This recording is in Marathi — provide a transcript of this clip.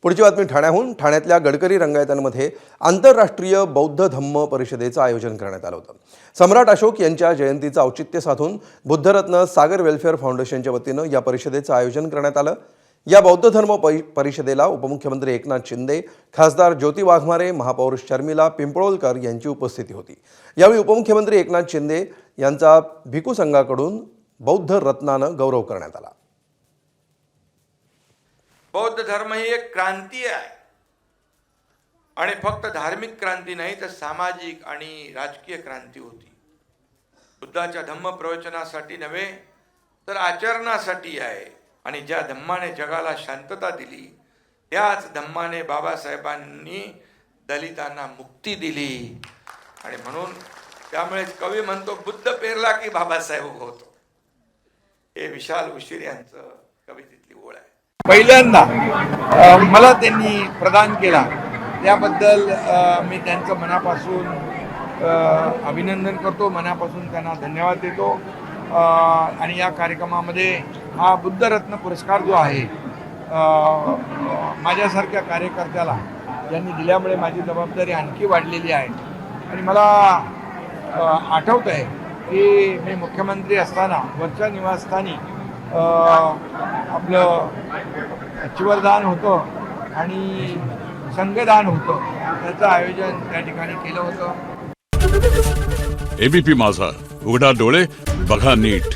पुढची बातमी ठाण्याहून. ठाण्यातल्या गडकरी रंगायतांमध्ये आंतरराष्ट्रीय बौद्ध धम्म परिषदेचं आयोजन करण्यात आलं होतं. सम्राट अशोक यांच्या जयंतीचं औचित्य साधून बुद्धरत्न सागर वेलफेअर फाउंडेशनच्या वतीनं या परिषदेचं आयोजन करण्यात आलं. या बौद्ध धर्म परिषदेला उपमुख्यमंत्री एकनाथ शिंदे, खासदार ज्योती वाघमारे, महापौर शर्मिला पिंपळोलकर यांची उपस्थिती होती. यावेळी उपमुख्यमंत्री एकनाथ शिंदे यांचा भिक्खू संघाकडून बौद्ध रत्नानं गौरव करण्यात आला. बौद्ध धर्म ही एक क्रांती आहे आणि फक्त धार्मिक क्रांती नाही तर सामाजिक आणि राजकीय क्रांती होती. बुद्धाच्या धम्म प्रवचनासाठी नव्हे तर आचरणासाठी आहे. आणि ज्या धम्माने जगाला शांतता दिली त्याच धम्माने बाबासाहेबांनी दलितांना मुक्ती दिली. आणि म्हणून त्यामुळे कवी म्हणतो बुद्ध पेरला की बाबासाहेब होतो. हे विशाल उशीर यांचं कवितेतली ओळ आहे. पहिल्यांदा मला त्यांनी प्रदान केला त्याबद्दल मी त्यांचं मनापासून अभिनंदन करतो, मनापासून त्यांना धन्यवाद देतो. आणि या कार्यक्रमामध्ये हा बुद्धरत्न पुरस्कार जो आहे माझ्यासारख्या कार्यकर्त्याला ज्यांनी दिल्यामुळे माझी जबाबदारी आणखी वाढलेली आहे. आणि मला आठवतं आहे की मी मुख्यमंत्री असताना वरच्या निवासस्थानी आपलं चिवरदान होतं आणि संघदान होतं, त्याचं आयोजन त्या ठिकाणी केलं होतं. एबीपी माझा, उघडा डोळे बघा नीट.